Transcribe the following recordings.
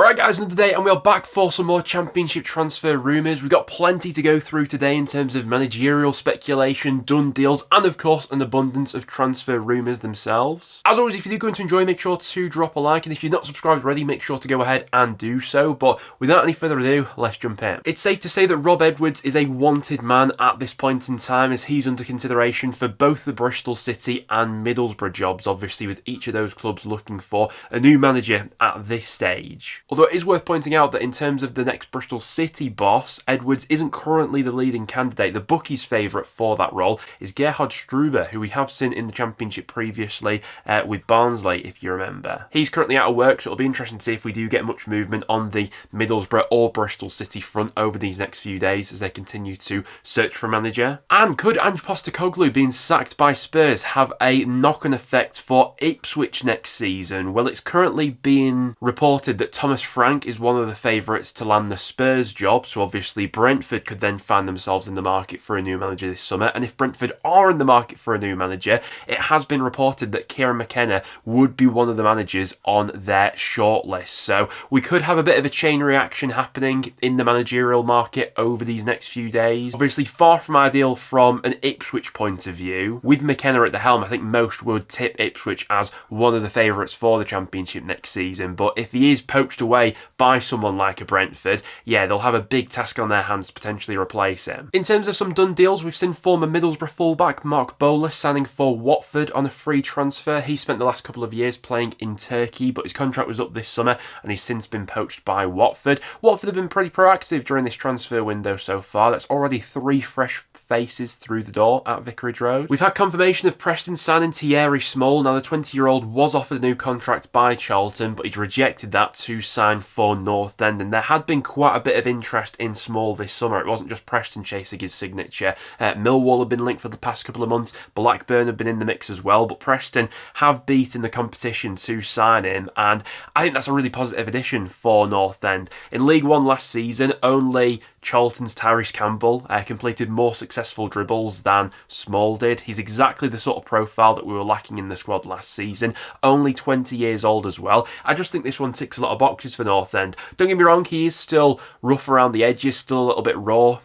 Alright guys, another day and we are back for some more Championship transfer rumours. We've got plenty to go through today in terms of managerial speculation, done deals, and of course an abundance of transfer rumours themselves. As always, if you do go to enjoy, make sure to drop a like, and if you're not subscribed already, make sure to go ahead and do so. But without any further ado, let's jump in. It's safe to say that Rob Edwards is a wanted man at this point in time, as he's under consideration for both the Bristol City and Middlesbrough jobs, obviously with each of those clubs looking for a new manager at this stage. Although it is worth pointing out that in terms of the next Bristol City boss, Edwards isn't currently the leading candidate. The bookies' favourite for that role is Gerhard Struber, who we have seen in the Championship previously with Barnsley, if you remember. He's currently out of work, so it'll be interesting to see if we do get much movement on the Middlesbrough or Bristol City front over these next few days as they continue to search for a manager. And could Ange Postecoglou being sacked by Spurs have a knock-on effect for Ipswich next season? Well, it's currently being reported that Thomas Frank is one of the favourites to land the Spurs job, so obviously Brentford could then find themselves in the market for a new manager this summer. And if Brentford are in the market for a new manager, it has been reported that Kieran McKenna would be one of the managers on their shortlist. So we could have a bit of a chain reaction happening in the managerial market over these next few days. Obviously far from ideal from an Ipswich point of view. With McKenna at the helm, I think most would tip Ipswich as one of the favourites for the Championship next season. But if he is poached away by someone like a Brentford, yeah, they'll have a big task on their hands to potentially replace him. In terms of some done deals, we've seen former Middlesbrough fullback Mark Bowler signing for Watford on a free transfer. He spent the last couple of years playing in Turkey, but his contract was up this summer and he's since been poached by Watford. Watford have been pretty proactive during this transfer window so far. That's already 3 fresh faces through the door at Vicarage Road. We've had confirmation of Preston signing Thierry Small. Now, the 20-year-old was offered a new contract by Charlton, but he'd rejected that to sign for North End, and there had been quite a bit of interest in Small this summer. It wasn't just Preston chasing his signature. Millwall have been linked for the past couple of months. Blackburn have been in the mix as well, but Preston have beaten the competition to sign him, and I think that's a really positive addition for North End. In League One last season, only Charlton's Tyrese Campbell completed more successful dribbles than Small did. He's exactly the sort of profile that we were lacking in the squad last season. Only 20 years old as well. I just think this one ticks a lot of boxes for North End. Don't get me wrong, he is still rough around the edges, still a little bit raw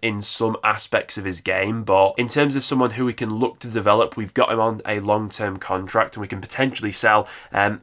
in some aspects of his game, but in terms of someone who we can look to develop, we've got him on a long-term contract and we can potentially sell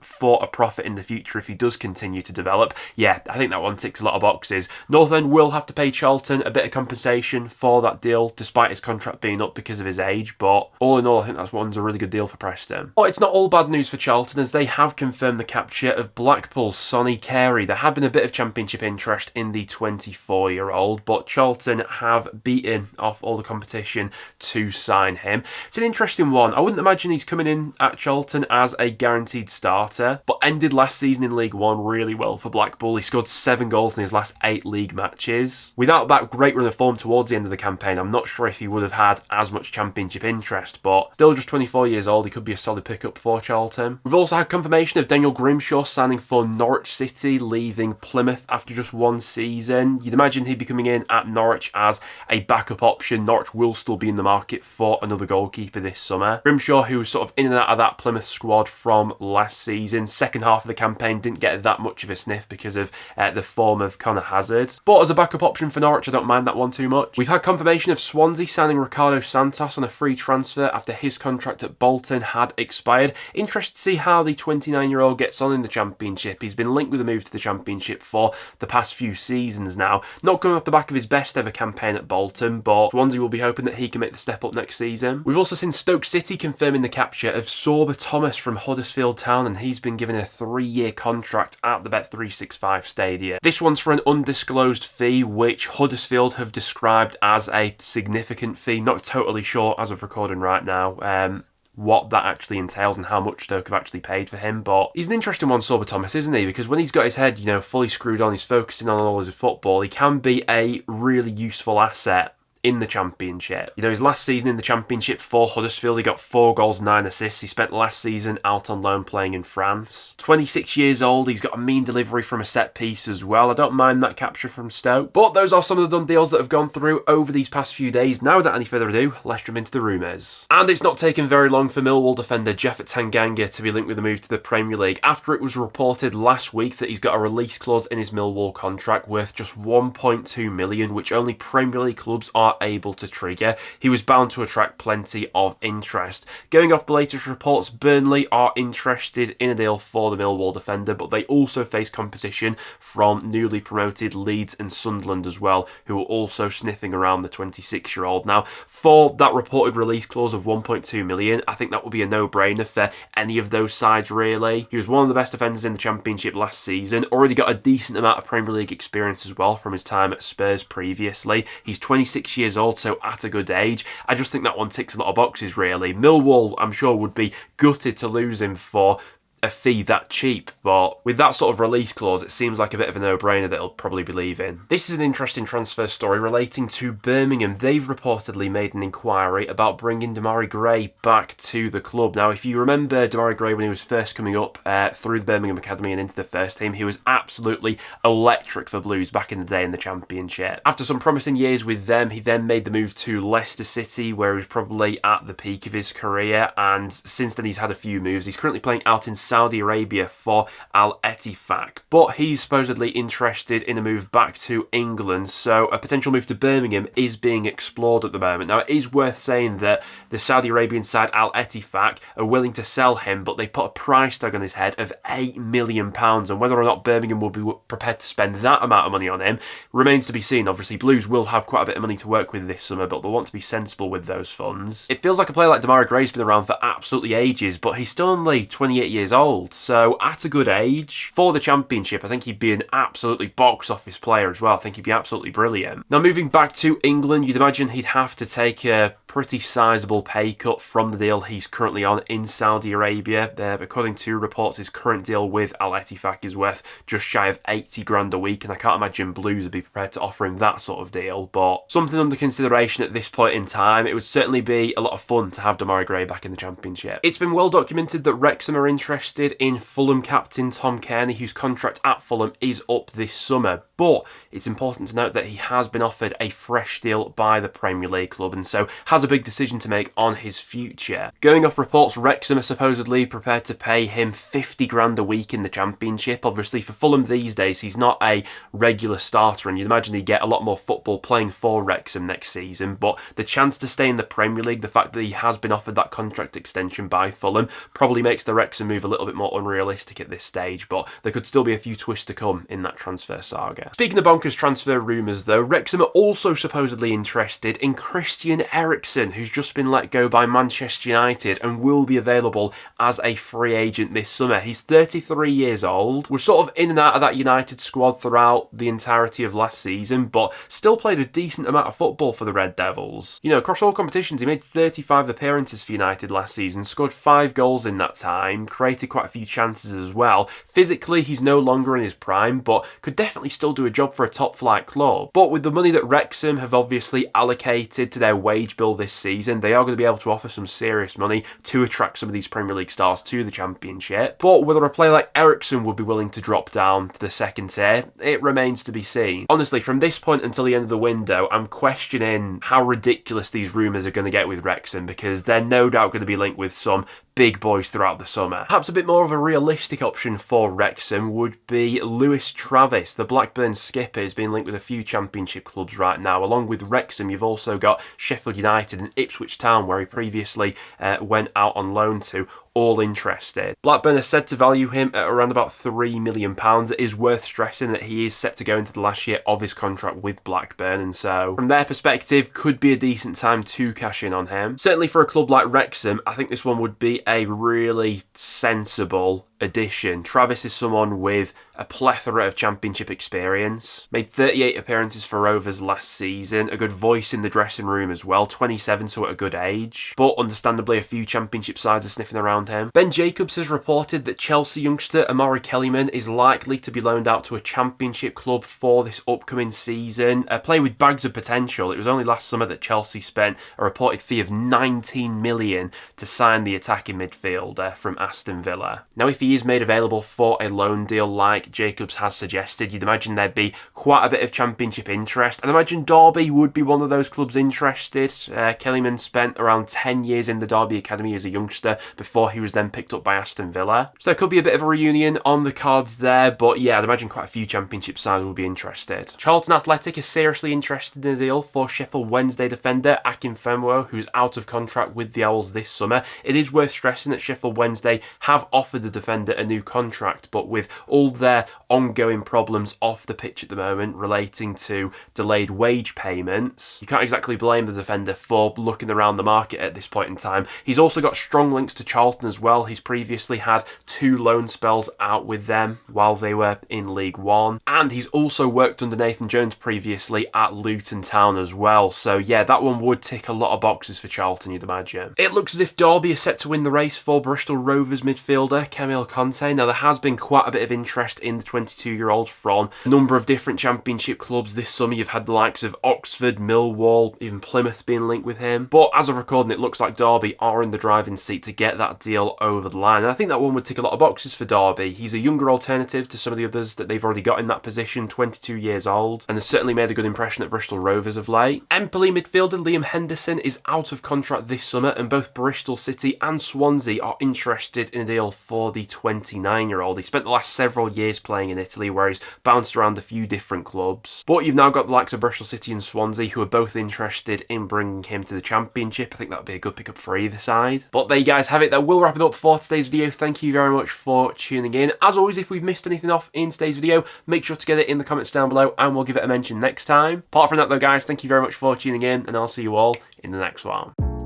for a profit in the future if he does continue to develop. Yeah, I think that one ticks a lot of boxes. North End will have to pay Charlton a bit of compensation for that deal, despite his contract being up because of his age, but all in all, I think that one's a really good deal for Preston. But it's not all bad news for Charlton, as they have confirmed the capture of Blackpool's Sonny Carey. There had been a bit of Championship interest in the 24-year-old, but Charlton have beaten off all the competition to sign him. It's an interesting one. I wouldn't imagine he's coming in at Charlton as a guaranteed starter, but ended last season in League One really well for Blackpool. He scored 7 goals in his last 8 league matches. Without that great run of form towards the end of the campaign, I'm not sure if he would have had as much Championship interest, but still just 24 years old, he could be a solid pickup for Charlton. We've also had confirmation of Daniel Grimshaw signing for Norwich City, leaving Plymouth after just 1 season. You'd imagine he'd be coming in at Norwich as a backup option. Norwich will still be in the market for another goalkeeper this summer. Grimshaw, who was sort of in and out of that Plymouth squad from last season, second half of the campaign didn't get that much of a sniff because of the form of Connor Hazard. But as a backup option for Norwich, I don't mind that one too much. We've had confirmation of Swansea signing Ricardo Santos on a free transfer after his contract at Bolton had expired. Interested to see how the 29-year-old gets on in the Championship. He's been linked with a move to the Championship for the past few seasons now. Not coming off the back of his best ever campaign at Bolton, but Swansea will be hoping that he can make the step up next season. We've also seen Stoke City confirming the capture of Sora Thomas from Huddersfield Town, and he's been given a 3-year contract at the Bet365 Stadium. This one's for an undisclosed fee, which Huddersfield have described as a significant fee. Not totally sure as of recording right now what that actually entails and how much Stoke have actually paid for him, but he's an interesting one, Sora Thomas, isn't he? Because when he's got his head, fully screwed on, he's focusing on all his football, he can be a really useful asset in the Championship. You know, his last season in the Championship for Huddersfield, he got 4 goals, 9 assists. He spent last season out on loan playing in France. 26 years old, he's got a mean delivery from a set piece as well. I don't mind that capture from Stoke. But those are some of the done deals that have gone through over these past few days. Now, without any further ado, let's jump into the rumours. And it's not taken very long for Millwall defender Tanganger to be linked with a move to the Premier League after it was reported last week that he's got a release clause in his Millwall contract worth just 1.2 million, which only Premier League clubs are able to trigger. He was bound to attract plenty of interest. Going off the latest reports, Burnley are interested in a deal for the Millwall defender, but they also face competition from newly promoted Leeds and Sunderland as well, who are also sniffing around the 26-year-old. Now, for that reported release clause of 1.2 million, I think that would be a no-brainer for any of those sides, really. He was one of the best defenders in the Championship last season, already got a decent amount of Premier League experience as well from his time at Spurs previously. He's 26 years old, so at a good age. I just think that one ticks a lot of boxes, really. Millwall, I'm sure, would be gutted to lose him for a fee that cheap, but with that sort of release clause, it seems like a bit of a no-brainer that he'll probably be leaving. This is an interesting transfer story relating to Birmingham. They've reportedly made an inquiry about bringing Demarai Gray back to the club. Now, if you remember Demarai Gray when he was first coming up through the Birmingham Academy and into the first team, he was absolutely electric for Blues back in the day in the Championship. After some promising years with them, he then made the move to Leicester City, where he was probably at the peak of his career, and since then he's had a few moves. He's currently playing out in Saudi Arabia for Al Ettifaq, but he's supposedly interested in a move back to England, so a potential move to Birmingham is being explored at the moment. Now, it is worth saying that the Saudi Arabian side Al Ettifaq are willing to sell him, but they put a price tag on his head of £8 million, and whether or not Birmingham will be prepared to spend that amount of money on him remains to be seen. Obviously, Blues will have quite a bit of money to work with this summer, but they'll want to be sensible with those funds. It feels like a player like Demarai Gray's been around for absolutely ages, but he's still only 28 years old, so at a good age for the Championship, I think he'd be an absolutely box office player as well. I think he'd be absolutely brilliant. Now, moving back to England, you'd imagine he'd have to take a pretty sizable pay cut from the deal he's currently on in Saudi Arabia. According to reports, his current deal with Al Ettifaq is worth just shy of 80 grand a week, and I can't imagine Blues would be prepared to offer him that sort of deal, but something under consideration at this point in time. It would certainly be a lot of fun to have Demarai Gray back in the Championship. It's been well documented that Wrexham are interested in Fulham captain Tom Kearney, whose contract at Fulham is up this summer, but it's important to note that he has been offered a fresh deal by the Premier League club, and so has a big decision to make on his future. Going off reports, Wrexham are supposedly prepared to pay him 50 grand a week in the Championship. Obviously, for Fulham these days, he's not a regular starter, and you'd imagine he'd get a lot more football playing for Wrexham next season, but the chance to stay in the Premier League, the fact that he has been offered that contract extension by Fulham, probably makes the Wrexham move a little bit more unrealistic at this stage, but there could still be a few twists to come in that transfer saga. Speaking of bonkers transfer rumours though, Wrexham are also supposedly interested in Christian Eriksen, who's just been let go by Manchester United and will be available as a free agent this summer. He's 33 years old, was sort of in and out of that United squad throughout the entirety of last season, but still played a decent amount of football for the Red Devils. You know, across all competitions, he made 35 appearances for United last season, scored 5 goals in that time, created quite a few chances as well. Physically, he's no longer in his prime, but could definitely still do a job for a top-flight club. But with the money that Wrexham have obviously allocated to their wage bill this season, they are going to be able to offer some serious money to attract some of these Premier League stars to the Championship. But whether a player like Eriksen would be willing to drop down to the second tier, it remains to be seen. Honestly, from this point until the end of the window, I'm questioning how ridiculous these rumours are going to get with Wrexham, because they're no doubt going to be linked with some big boys throughout the summer. Perhaps a bit more of a realistic option for Wrexham would be Lewis Travis. The Blackburn skipper is being linked with a few Championship clubs right now. Along with Wrexham, you've also got Sheffield United and Ipswich Town, where he previously went out on loan to, all interested. Blackburn are said to value him at around about £3 million. It is worth stressing that he is set to go into the last year of his contract with Blackburn, and so from their perspective, could be a decent time to cash in on him. Certainly for a club like Wrexham, I think this one would be a really sensible addition. Travis is someone with a plethora of championship experience. Made 38 appearances for Rovers last season. A good voice in the dressing room as well. 27, so at a good age. But understandably, a few championship sides are sniffing around him. Ben Jacobs has reported that Chelsea youngster Amari Kellyman is likely to be loaned out to a championship club for this upcoming season. A player with bags of potential. It was only last summer that Chelsea spent a reported fee of 19 million to sign the attacking midfielder from Aston Villa. Now, if he is made available for a loan deal like Jacobs has suggested, you'd imagine there'd be quite a bit of championship interest. I'd imagine Derby would be one of those clubs interested. Kellyman spent around 10 years in the Derby Academy as a youngster before he was then picked up by Aston Villa. So there could be a bit of a reunion on the cards there, but yeah, I'd imagine quite a few championship sides will be interested. Charlton Athletic is seriously interested in a deal for Sheffield Wednesday defender Akin Femo, who's out of contract with the Owls this summer. It is worth stressing that Sheffield Wednesday have offered the defender a new contract, but with all their ongoing problems off the pitch at the moment relating to delayed wage payments, you can't exactly blame the defender for looking around the market at this point in time. He's also got strong links to Charlton as well. He's previously had 2 loan spells out with them while they were in League One, and he's also worked under Nathan Jones previously at Luton Town as well. So yeah, that one would tick a lot of boxes for Charlton, you'd imagine. It looks as if Derby are set to win the race for Bristol Rovers midfielder Camil Kante. Now, there has been quite a bit of interest in the 22-year-old from a number of different championship clubs this summer. You've had the likes of Oxford, Millwall, even Plymouth being linked with him. But as of recording, it looks like Derby are in the driving seat to get that deal over the line. And I think that one would tick a lot of boxes for Derby. He's a younger alternative to some of the others that they've already got in that position, 22 years old, and has certainly made a good impression at Bristol Rovers of late. Empoli midfielder Liam Henderson is out of contract this summer, and both Bristol City and Swansea are interested in a deal for the 29-year-old. He spent the last several years playing in Italy, where he's bounced around a few different clubs. But you've now got the likes of Bristol City and Swansea, who are both interested in bringing him to the Championship. I think that would be a good pickup for either side. But there you guys have it. That will wrap it up for today's video. Thank you very much for tuning in. As always, if we've missed anything off in today's video, make sure to get it in the comments down below and we'll give it a mention next time. Apart from that though, guys, thank you very much for tuning in, and I'll see you all in the next one.